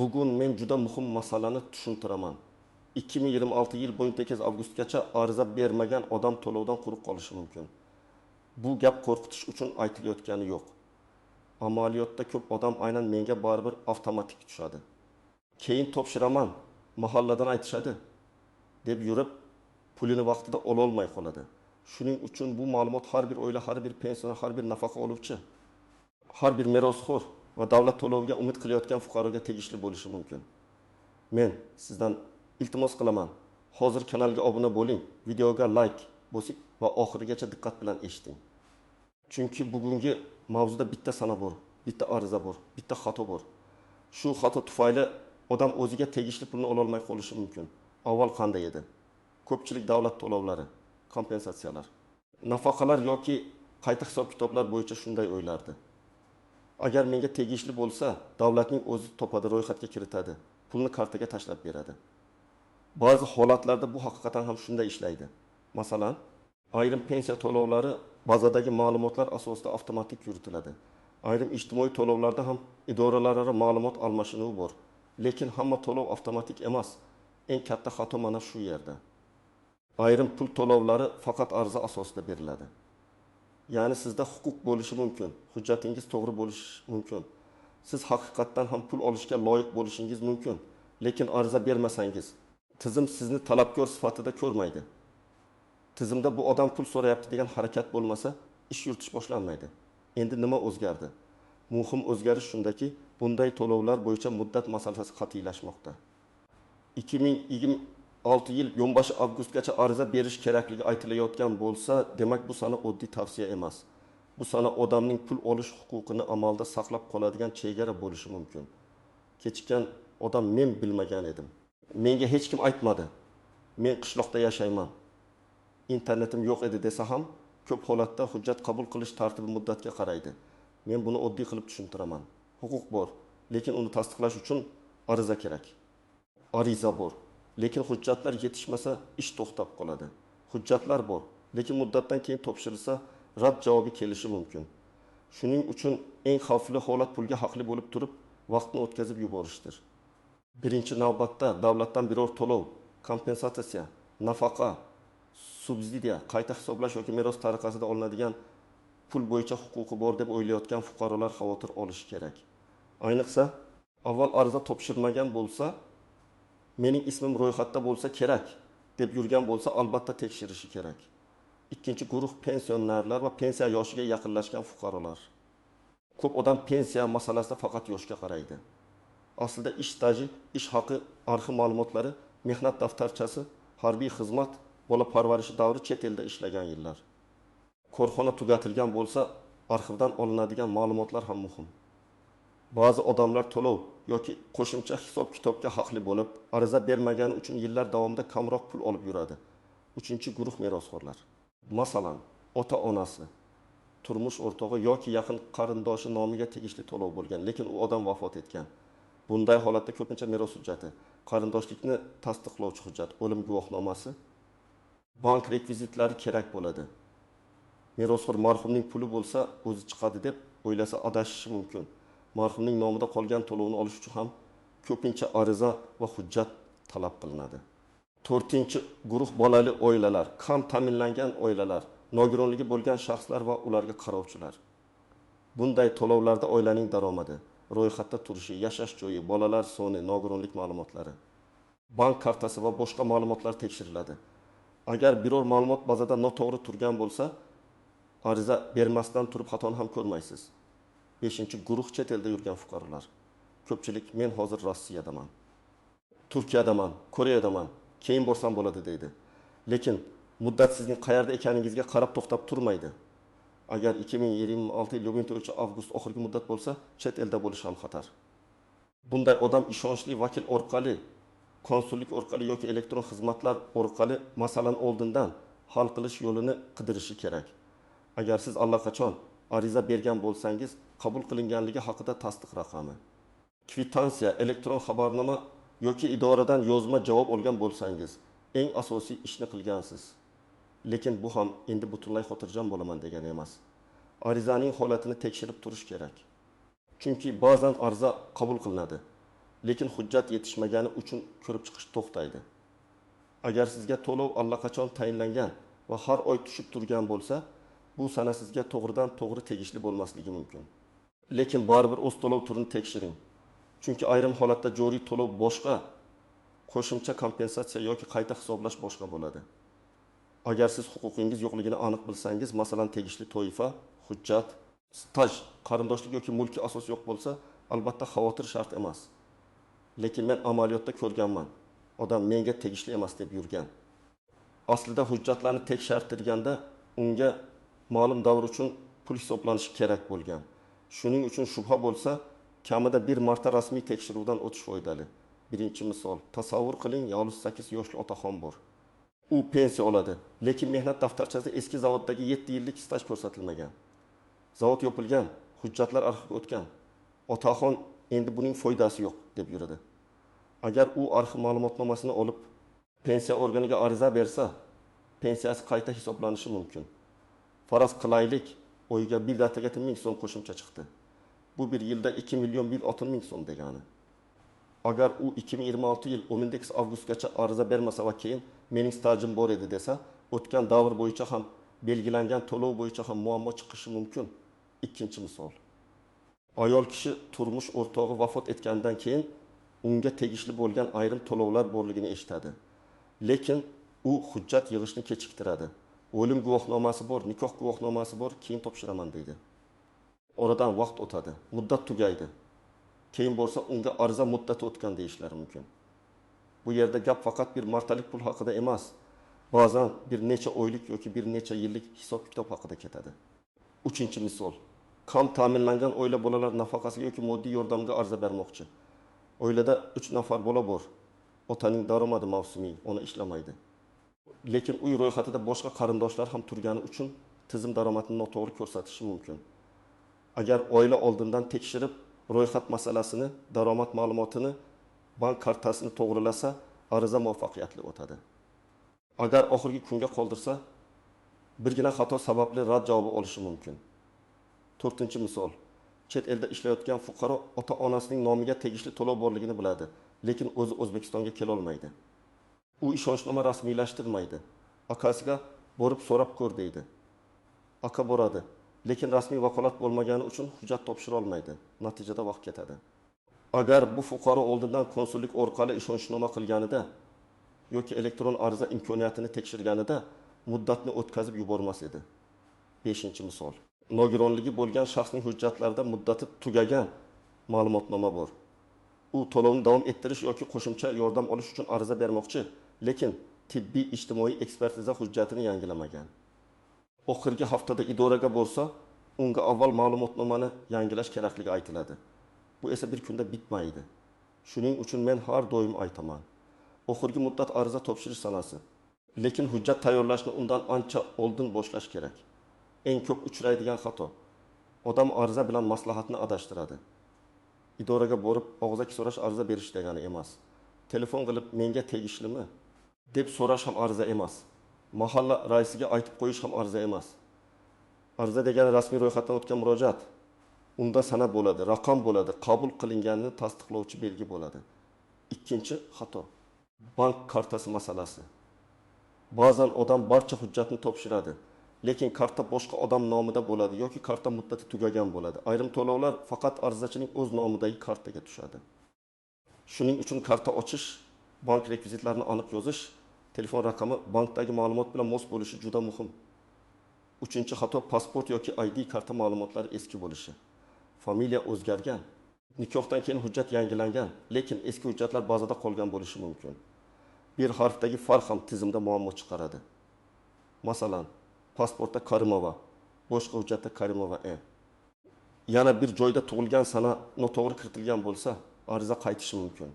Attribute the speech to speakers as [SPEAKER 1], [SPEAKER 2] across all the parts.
[SPEAKER 1] Bugun men juda muhim masalani tushuntiraman. 2026 yil 8 avgustgacha ariza bermagan odam to'lovdan quruq qolishi mumkin. Bu gap qo'rqitish uchun aytilayotgani yo'q. Amaliyotda ko'p odam aynan menga baribir avtomatik tushadi. Keyin topshiraman, mahalladan aytishadi deb yurib, pulini vaqtida ola olmay qoladi. Shuning uchun bu ma'lumot har bir oila, har bir pensioner, har bir nafaqa oluvchi, har bir merosxo'r va davlat to'loviga umid qilayotgan fuqaroga tegishli bo'lishi mumkin. Men sizdan iltimos qilaman, hozir kanalga obuna bo'ling, videoga like bosing va oxirigacha diqqat bilan eshiting. Chunki bugungi mavzuda bitta sana bor, bitta ariza bor, bitta xato bor. Shu xato tufayli odam o'ziga tegishli pulni ola olmay qolishi mumkin. Avval qanday edi? Ko'pchilik davlat to'lovlari, kompensatsiyalar, nafaqalar yoki qayta hisob-kitoblar bo'yicha shunday o'ylardi. Agar menga tegishli bo'lsa, davlatning o'zi topadi, ro'yxatga kiritadi, pulni kartaga tashlab beradi. Ba'zi holatlarda bu haqiqatan ham shunday ishlaydi. Masalan, ayrim pensiya to'lovlari bazadagi ma'lumotlar asosida avtomatik yuritiladi. Ayrim ijtimoiy to'lovlarda ham idoralararo ma'lumot almashinuvi bor. Lekin hamma to'lov avtomatik emas. Eng katta xato mana shu yerda. Ayrim pul to'lovlari faqat ariza asosida beriladi. Ya'ni sizda huquq bo'lishi mumkin, hujjatingiz to'g'ri bo'lishi mumkin. Siz haqiqatdan ham pul olishga loyiq bo'lishingiz mumkin, lekin ariza bermasangiz, tizim sizni talabgor sifatida ko'rmaydi. Tizimda bu odam pul so'rayapti degan harakat bo'lmasa, ish yuritish boshlanmaydi. Endi nima o'zgardi? Muhim o'zgarish shundaki, bunday to'lovlar bo'yicha muddat masalasi qat'iylashmoqda. 2026 yil yonbashi avgustgacha ariza berish kerakligi aytilayotgan bo'lsa, demak bu sana oddiy tavsiya emas. Bu sana odamning pul olish huquqini amalda saqlab qoladigan chegara bo'lishi mumkin. Kechikkan odam men bilmagan edim. Menga hech kim aytmadi. Men qishloqda yashayman. Internetim yo'q edi desa ham, ko'p holatda hujjat qabul qilish tartibi muddatga qaraydi. Men buni oddiy qilib tushuntiraman. Huquq bor, lekin uni tasdiqlash uchun ariza kerak. Ariza bor, lekin hujjatlar yetishmasa ish to'xtab qoladi. Hujjatlar bor, lekin muddatdan keyin topshirilsa rad javobi kelishi mumkin. Shuning uchun eng xavfli holat pulga haqli bo'lib turib, vaqtni o'tkazib yuborishdir. Birinchi navbatda davlatdan biror to'lov, kompensatsiya, nafaqa, subsidiya, qayta hisoblash yoki meros tariqasida olinadigan pul bo'yicha huquqi bor deb o'ylayotgan fuqarolar xavotir olishi kerak. Ayniqsa, avval ariza topshirmagan bo'lsa, mening ismim ro'yxatda bo'lsa kerak deb yurgan bo'lsa, albatta tekshirishi kerak. Ikkinchi guruh pensionerlar va pensiya yoshiga yaqinlashgan fuqarolar. Ko'p odam pensiya masalasida faqat yoshga qaraydi. Aslida ish staji, ish haqi, arxiv ma'lumotlari, mehnat daftarchasi, harbiy xizmat, bola parvarishi davri, chet elda ishlagan yillar. Korxona tugatilgan bo'lsa, arxivdan olinadigan ma'lumotlar ham muhim. Ba'zi odamlar to'lov yoki qo'shimcha hisob-kitobga haqli bo'lib, ariza bermagani uchun yillar davomida kamroq pul olib yuradi. Uchinchi guruh merosxo'rlar. Masalan, ota-onasi, turmush o'rtog'i yoki yaqin qarindoshi nomiga tegishli to'lov bo'lgan, lekin u odam vafot etgan. Bunday holatda ko'pincha meros hujjati, qarindoshlikni tasdiqlovchi hujjat, o'lim guvohnomasi, bank rekvizitlari kerak bo'ladi. Merosxo'r marhumning puli bo'lsa, o'zi chiqadi deb o'ylasa adashishi mumkin. Marhumning nomida qolgan to'lovni olish uchun ham ko'pincha ariza va hujjat talab qilinadi. 4-guruh bolali oilalar, kam ta'minlangan oilalar, nogironligi bo'lgan shaxslar va ularga qarovchilar. Bunday to'lovlarda oilaning daromadi, ro'yxatda turishi, yashash joyi, bolalar soni, nogironlik ma'lumotlari, bank kartasi va boshqa ma'lumotlar tekshiriladi. Agar biror ma'lumot bazada noto'g'ri turgan bo'lsa, ariza bermasdan turib xatoni ham ko'rmaysiz. 5-guruh chet elda yurgan fuqarolar. Ko'pchilik men hozir Rossiyadaman, Turkiyadaman, Koreyadaman, keyin borsam bo'ladi deydi. Lekin muddat sizning qayerda ekaningizga qarab to'xtab turmaydi. Agar 2026 yil 7-avgust oxirgi muddat bo'lsa, chet elda bo'lish ham xatar. Bunday odam ishonchli vakil orqali, konsullik orqali yoki elektron xizmatlar orqali masalan oldindan hal qilish yo'lini qidirishi kerak. Agar siz allaqachon ariza bergan bo'lsangiz, qabul qilinganligi haqida tasdiq raqami, kvitansiya, elektron xabarnoma yoki idoradan yozma javob olgan bo'lsangiz, eng asosiy ishni qilgansiz. Lekin bu ham endi butunlay xotirjam bo'laman degani emas. Arizaning holatini tekshirib turish kerak. Chunki ba'zan ariza qabul qilinadi. lekin hujjat yetishmagani uchun ko'rib chiqish to'xtaydi. Agar sizga to'lov allaqachon tayinlangan va har oy tushib turgan bo'lsa, bu sana sizga to'g'ridan-to'g'ri tegishli bo'lmasligi mumkin. Lekin baribir o'z to'lov turini tekshiring. Chunki ayrim holatda joriy to'lov boshqa, qo'shimcha kompensatsiya yoki qayta hisoblash boshqa bo'ladi. Agar siz huquqingiz yo'qligini aniq bilsangiz, masalan, tegishli toifa, hujjat, staj, qarindoshlik yoki mulkiy asos yo'q bo'lsa, albatta xavotir shart emas. Lekin men amaliyotda ko'rganman. Odam menga tegishli emas deb yurgan. Aslida hujjatlarni tekshirtirganda unga ma'lum davr uchun pul hisoblanishi kerak bo'lgan. Shuning uchun shubha bo'lsa, kamida bir marta rasmiy tekshiruvdan o'tish foydali. Birinchi misol, tasavvur qiling, 8 yoshli otaxon bor. U pensiya oladi, lekin mehnat daftarchasida eski zavoddagi 7 yillik staj ko'rsatilmagan. Zavod yopilgan, hujjatlar arxivga o'tgan. Otaxon endi buning foydasi yo'q deb yuradi. Agar u arxiv ma'lumotnomasini olib pensiya organiga ariza bersa, pensiyasi qayta hisoblanishi mumkin. Faraz qilaylik, o'yiga bir dataga 1000 so'm qo'shimcha chiqdi. Bu bir yilda 2 million 160 ming so'm degani. Agar u 2026 yil 18 avgustgacha ariza bermasa va keyin mening stajim bor edi desa, o'tgan davr bo'yicha ham belgilangan to'lov bo'yicha ham muammo chiqishi mumkin. Ikkinchi misol. Ayol kishi turmush o'rtog'i vafot etgandan keyin unga tegishli bo'lgan ayrim to'lovlar borligini eshitadi. Lekin u hujjat yig'ishni kechiktiradi. O'lim guvohnomasi bor, nikoh guvohnomasi bor, keyin topshiraman deydi. Oradan vaqt o'tadi, muddat tugaydi. Keyin bo'lsa unga ariza muddati o'tgan deyishlari mumkin. Bu yerda gap faqat bir martalik pul haqida emas, ba'zan bir necha oylik yoki bir necha yillik hisob-kitob haqida ketadi. Uchinchi misol. Kam ta'minlangan oila bolalar nafaqasiga yoki moddiy yordamga ariza bermoqchi. Oilada 3 nafar bola bor. Otaning daromadi mavsumiy, ona ishlamaydi. Lekin uy ro'yxatida boshqa qarindoshlar ham turgani uchun tizim daromadini noto'g'ri ko'rsatishi mumkin. Agar oila oldindan tekshirib, ro'yxat masalasini, daromad ma'lumotini, bank kartasini to'g'rilasa, ariza muvaffaqiyatli o'tadi. Agar oxirgi kunga qoldirsa, birgina xato sababli rad javobi olishi mumkin. 4-misol. Chet elda ishlayotgan fuqaro ota-onasining nomiga tegishli to'lov borligini biladi, lekin o'zi O'zbekistonga kela olmaydi. U ishonchnoma rasmiylashtirmaydi. Akasiga borib so'rab ko'r deydi. Aka boradi, lekin rasmiy vakolat bo'lmagani uchun hujjat topshira olmaydi. Natijada vaqt ketadi. Agar bu fuqaro oldindan konsullik orqali ishonchnoma qilganida yoki elektron ariza imkoniyatini tekshirganida muddatni o'tkazib yubormas edi. 5-misol. Nogironligi bo'lgan shaxsning hujjatlarida muddati tugagan ma'lumotnoma bor. U to'lovni davom ettirish yoki qo'shimcha yordam olish uchun ariza bermoqchi, lekin tibbiy ijtimoiy ekspertiza hujjatini yangilamagan. Oxirgi haftada idoraga bo'lsa, unga avval ma'lumotnomani yangilash kerakligi aytiladi. Bu esa bir kunda bitmaydi. Shuning uchun men har doim aytaman. Oxirgi muddat ariza topshirish sanasi. Lekin hujjat tayyorlashni undan ancha oldin boshlash kerak. Eng ko'p uchraydigan xato. Odam ariza bilan maslahatni adashtiradi. Idoraga borib og'zaki so'rash ariza berish degani emas. Telefon qilib menga tegishlimi deb so'rash ham ariza emas. Mahalla raisiga aytib qo'yish ham ariza emas. Ariza degani rasmiy ro'yxatdan o'tgan murojaat. Unda sana bo'ladi, raqam bo'ladi, qabul qilinganini tasdiqlovchi belgi bo'ladi. Ikkinchi xato. Bank kartasi masalasi. Ba'zan odam barcha hujjatni topshiradi, lekin karta boshqa odam nomida bo'ladi yoki karta muddati tugagan bo'ladi. Ayrim to'lovlar faqat arizachining o'z nomidagi kartaga tushadi. Shuning uchun karta ochish, bank rekvizitlarini aniq yozish, telefon raqami bankdagi ma'lumot bilan mos bo'lishi juda muhim. 3-xato pasport yoki ID karta ma'lumotlari eski bo'lishi. Familiya o'zgargan, nikohdan keyin hujjat yangilangan, lekin eski hujjatlar bazada qolgan bo'lishi mumkin. Bir harfdagi farq ham tizimda muammo chiqaradi. Masalan, pasportda Karimova, boshqa hujjatda Karimova E. Yana bir joyda tug'ilgan sana noto'g'ri kiritilgan bo'lsa, ariza qaytishi mumkin.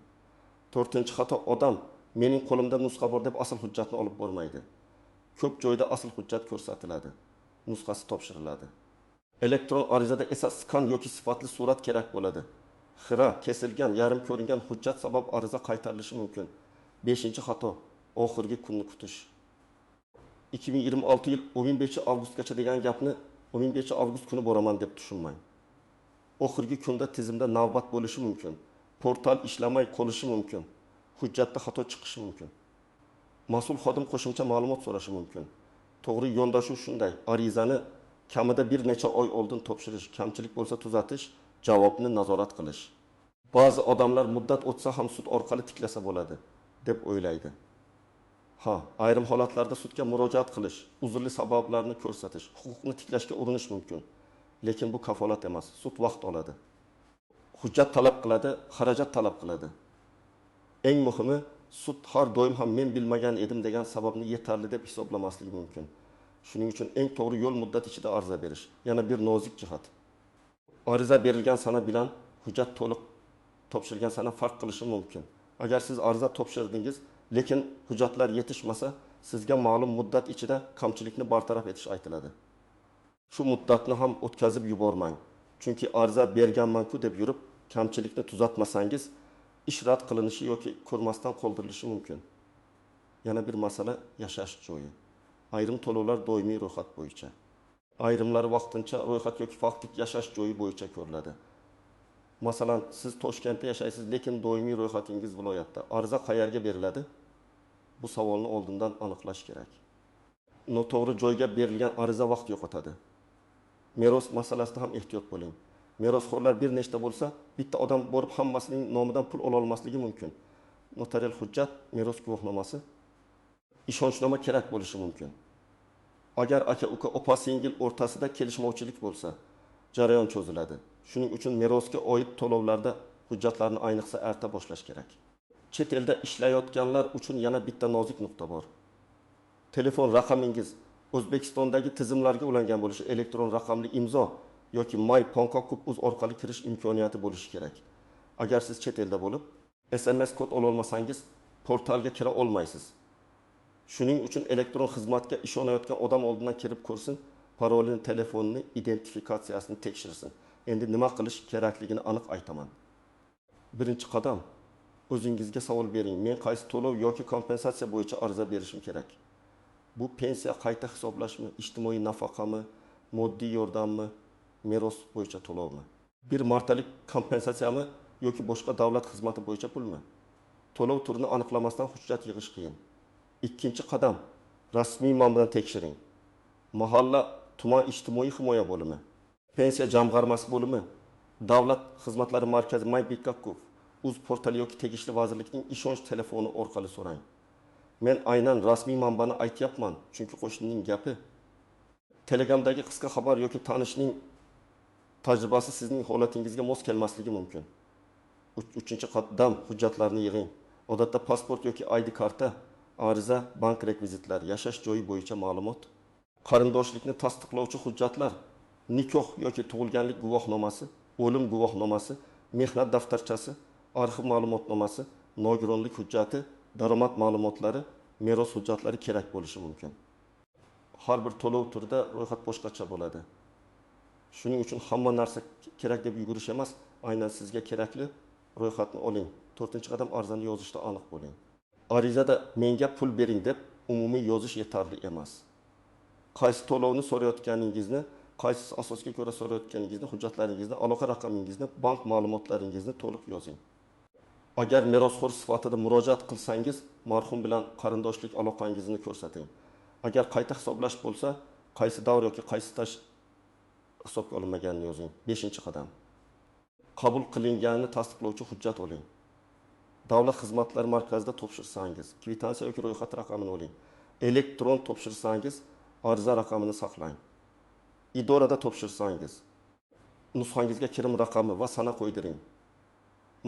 [SPEAKER 1] 4-xato odam mening qo'limda nusxa bor deb asl hujjatni olib bormaydi. Ko'p joyda asl hujjat ko'rsatiladi, nusxasi topshiriladi. Elektron arizada esa skan yoki sifatli surat kerak bo'ladi. Xira, kesilgan, yarim ko'ringan hujjat sabab ariza qaytarilishi mumkin. 5-xato, oxirgi kunni kutish. 2026 yil 15 avgustgacha degan gapni 15 avgust kuni boraman deb tushunmang. Oxirgi kunda tizimda navbat bo'lishi mumkin. Portal ishlamay qolishi mumkin. Hujjatda xato chiqishi mumkin. Mas'ul xodim qo'shimcha ma'lumot so'rashi mumkin. To'g'ri yondashuv shunday. Arizani kamida bir necha oy oldin topshirish, kamchilik bo'lsa tuzatish, javobni nazorat qilish. Ba'zi odamlar muddat o'tsa ham sud orqali tiklasa bo'ladi deb o'ylaydi. Ayrim holatlarda sudga murojaat qilish, uzrli sabablarni ko'rsatish, huquqni tiklashga urinish mumkin. Lekin bu kafolat emas, sud vaqt oladi. Hujjat talab qiladi, xarajat talab qiladi. Eng muhimi, sud har doim ham men bilmagan edim degan sababni yetarli deb hisoblamasligi mumkin. Shuning uchun eng to'g'ri yo'l muddat ichida ariza berish. Yana bir nozik jihat. Ariza berilgan sana bilan hujjat to'liq topshirilgan sana farq qilishi mumkin. Agar siz ariza topshirdingiz, lekin hujjatlar yetishmasa, sizga ma'lum muddat ichida kamchilikni bartaraf etish aytiladi. Shu muddatni ham o'tkazib yubormang. Chunki ariza berganman-ku deb yurib, kamchilikni tuzatmasangiz, ish rad qilinishi yoki ko'rmasdan qoldirilishi mumkin. Yana bir masala yashash joyi. Ayrim to'lovlar doimiy ro'yxat bo'yicha, ayrimlari vaqtincha ro'yxat yoki vaqtlik yashash joyi bo'yicha ko'riladi. Masalan, siz Toshkentda yashaysiz, lekin doimiy ro'yxatingiz viloyatda. Ariza qayerga beriladi? Bu savolni oldindan aniqlash kerak. Noto'g'ri joyga berilgan ariza vaqt yo'qotadi. Meros masalasida ham ehtiyot bo'ling. Merosxo'rlar bir nechta bo'lsa, bitta odam borib hammasining nomidan pul ola olmasligi mumkin. Notarial hujjat, meros guvohnomasi, ishonchnoma kerak bo'lishi mumkin. Agar aka-uka, opa-singil o'rtasida kelishmovchilik bo'lsa, jarayon cho'ziladi. Shuning uchun merosga oid to'lovlarda hujjatlarni ayniqsa erta boshlash kerak. Chet elda ishlayotganlar uchun yana bitta nozik nuqta bor. Telefon raqamingiz O'zbekistondagi tizimlarga ulangan bo'lishi, elektron raqamli imzo yoki my.com.uz orqali kirish imkoniyati bo'lishi kerak. Agar siz chet elda bo'lib, SMS kod ola olmasangiz, portalga kira olmaysiz. Shuning uchun elektron xizmatga ishonayotgan odam oldidan kirib ko'rsin, parolini, telefonini, identifikatsiyasini tekshirsin. Endi nima qilish kerakligini aniq aytaman. Birinchi qadam, o'zingizga savol bering. Men qaysi to'lov yoki kompensatsiya bo'yicha ariza berishim kerak? Bu pensiya qayta hisoblashmi, ijtimoiy nafaqami, moddiy yordammi, meros bo'yicha to'lovmi? Bir martalik kompensatsiyami yoki boshqa davlat xizmati bo'yicha pulmi? To'lov turini aniqlamasdan hujjat yig'ish qiyin. Ikkinchi qadam, rasmiy manbadan tekshiring. Mahalla, tuman ijtimoiy himoya bo'limi, pensiya jamg'armasi bo'limi, davlat xizmatlari markazi my.gov, uz portali yoki tegishli vazirlikning ishonch telefoni orqali so'rang. Men aynan rasmiy manbani aytyapman, chunki qo'shnining gapi. Telegramdagi qisqa xabar yoki tanishning tajribasi sizning holatingizga mos kelmasligi mumkin. Uchinchi qadam, hujjatlarni yig'ing. Odatda pasport yoki ID karta, ariza, bank rekvizitlari, yashash joyi bo'yicha ma'lumot, qarindoshlikni tasdiqlovchi hujjatlar, nikoh yoki tug'ilganlik guvohnomasi, o'lim guvohnomasi, mehnat daftarchasi, arxiv ma'lumotnomasi, nogironlik hujjati, daromad ma'lumotlari, meros hujjatlari kerak bo'lishi mumkin. Har bir to'lov turida ro'yxat boshqacha bo'ladi. Shuning uchun hamma narsa kerak deb yugurish emas, aynan sizga kerakli ro'yxatni oling. 4-qadam arizani yozishda aniq bo'ling. Arizada menga pul bering deb umumiy yozish yetarli emas. Qaysi to'lovni so'rayotganingizni, qaysi asosga ko'ra so'rayotganingizni, hujjatlaringizni, aloqa raqamingizni, bank ma'lumotlaringizni to'liq yozing. Agar merosxo'r sifatida murojaat qilsangiz, marhum bilan qarindoshlik aloqangizni ko'rsating. Agar qayta hisoblash bo'lsa, qaysi davr yoki qaysi staj hisobga olinmaganini yozing. 5-qadam. Qabul qilinganini tasdiqlovchi hujjat oling. Davlat xizmatlari markazida topshirsangiz, kvitansiya yoki ro'yxat raqamini oling. Elektron topshirsangiz, ariza raqamini saqlang. Idorada topshirsangiz, nusxangizga kirim raqami va sana qo'ydiring.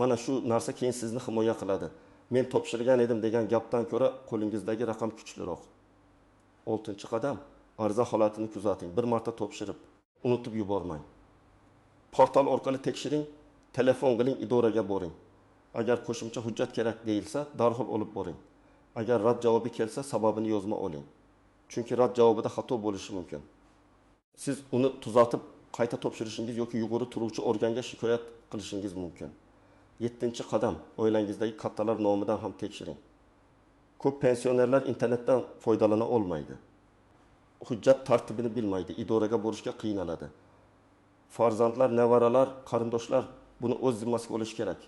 [SPEAKER 1] Mana shu narsa keyin sizni himoya qiladi. Men topshirgan edim degan gapdan ko'ra qo'lingizdagi raqam kuchliroq. 6-qadam, ariza holatini kuzating. Bir marta topshirib, unutib yubormang. Portal orqali tekshiring, telefon qiling, idoraga boring. Agar qo'shimcha hujjat kerak deyilsa, darhol olib boring. Agar rad javobi kelsa, sababini yozma oling. Chunki rad javobida xato bo'lishi mumkin. Siz uni tuzatib, qayta topshirishingiz yoki yuqori turuvchi organga shikoyat qilishingiz mumkin. 7-qadam, oilangizdagi kattalar nomidan ham tekshiring. Ko'p pensionerlar internetdan foydalana olmaydi. Hujjat tartibini bilmaydi, idoraga borishga qiynaladi. Farzandlar, nevaralar, qarindoshlar buni o'z zimmasiga olishi kerak.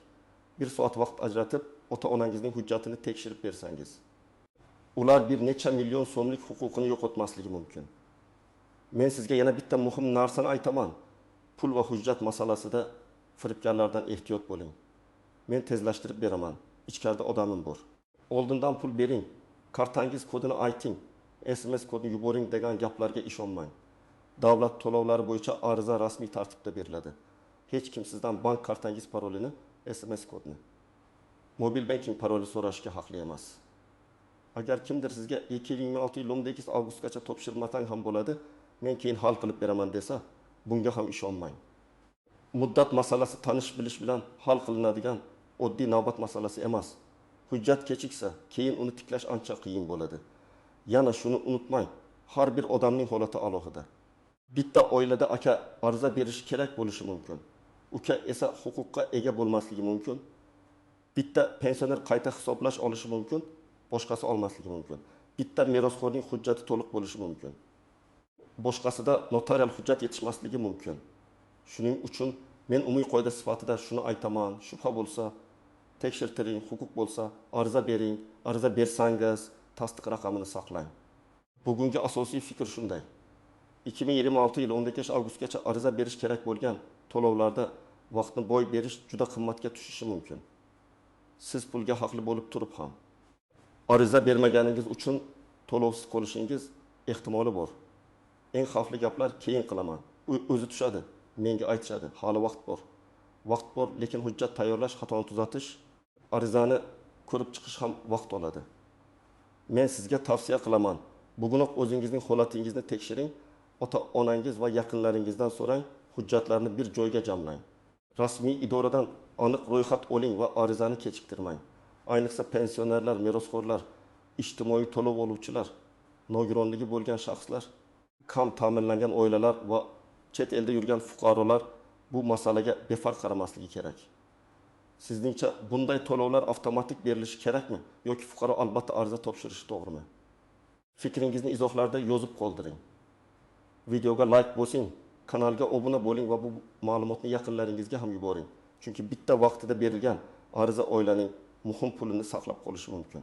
[SPEAKER 1] bir soat vaqt ajratib, ota-onangizning hujjatini tekshirib bersangiz, ular bir necha million so'mlik huquqini yo'qotmasligi mumkin. Men sizga yana bitta muhim narsani aytaman. Pul va hujjat masalasida firibgarlardan ehtiyot bo'ling. Men tezlashtirib beraman. Ichkarida odamim bor. Oldindan pul bering, kartangiz kodini ayting, SMS kodini yuboring degan gaplarga ishonmang. Davlat to'lovlari bo'yicha ariza rasmiy tartibda beriladi. Hech kim sizdan bank kartangiz parolini, SMS kodini, mobil banking paroli so'rashga haqli emas. Agar kimdir sizga 2026 yil 18 avgustgacha topshirmasang ham bo'ladi, men keyin hal qilib beraman desa, bunga ham ishonmang. Muddat masalasi tanish bilish bilan hal qilinadigan oddiy navbat masalasi emas. Hujjat kechiksa, keyin uni tiklash ancha qiyin bo'ladi. Yana shuni unutmang, har bir odamning holati alohida. Bitta oilada aka ariza berish kerak bo'lishi mumkin. Uka esa huquqqa ega bo'lmasligi mumkin. Bitta pensioner qayta hisoblash olishi mumkin, boshqasi olmasligi mumkin. Bitta merosxo'rning hujjati to'liq bo'lishi mumkin. Boshqasida notarial hujjat yetishmasligi mumkin. Shuning uchun men umumiy qoida sifatida shuni aytaman, shubha bo'lsa, tekshirtiring, huquq bo'lsa, ariza bering, ariza bersangiz, tasdiq raqamini saqlang. Bugungi asosiy fikr shunday. 2026 yil 12 avgustgacha ariza berish kerak bo'lgan to'lovlarda vaqtni boy berish juda qimmatga tushishi mumkin. Siz pulga haqli bo'lib turib ham ariza bermaganingiz uchun to'lovsiz qolishingiz ehtimoli bor. Eng xavfli gaplar keyin qilaman. O'zi tushadi, menga aytishadi, hali vaqt bor. Vaqt bor, lekin hujjat tayyorlash, xatoni tuzatish, arizani ko'rib chiqish ham vaqt oladi. Men sizga tavsiya qilaman. Bugunoq o'zingizning holatingizni tekshiring, ota-onangiz va yaqinlaringizdan so'rang, hujjatlarni bir joyga jamlang. Rasmiy idoradan aniq ro'yxat oling va arizani kechiktirmang. Ayniqsa pensionerlar, merosxo'rlar, ijtimoiy to'lov oluvchilar, nogironligi bo'lgan shaxslar, kam ta'minlangan oilalar va chet elda yurgan fuqarolar bu masalaga befarq qaramasligi kerak. Sizningcha bunday to'lovlar avtomatik berilishi kerakmi yoki fuqaro albatta ariza topshirishi to'g'rimi? Fikringizni izohlarda yozib qoldiring. Videoga like bosing, kanalga obuna bo'ling va bu ma'lumotni yaqinlaringizga ham yuboring. Chunki bitta vaqtida berilgan ariza oilaning muhim pulini saqlab qolishi mumkin.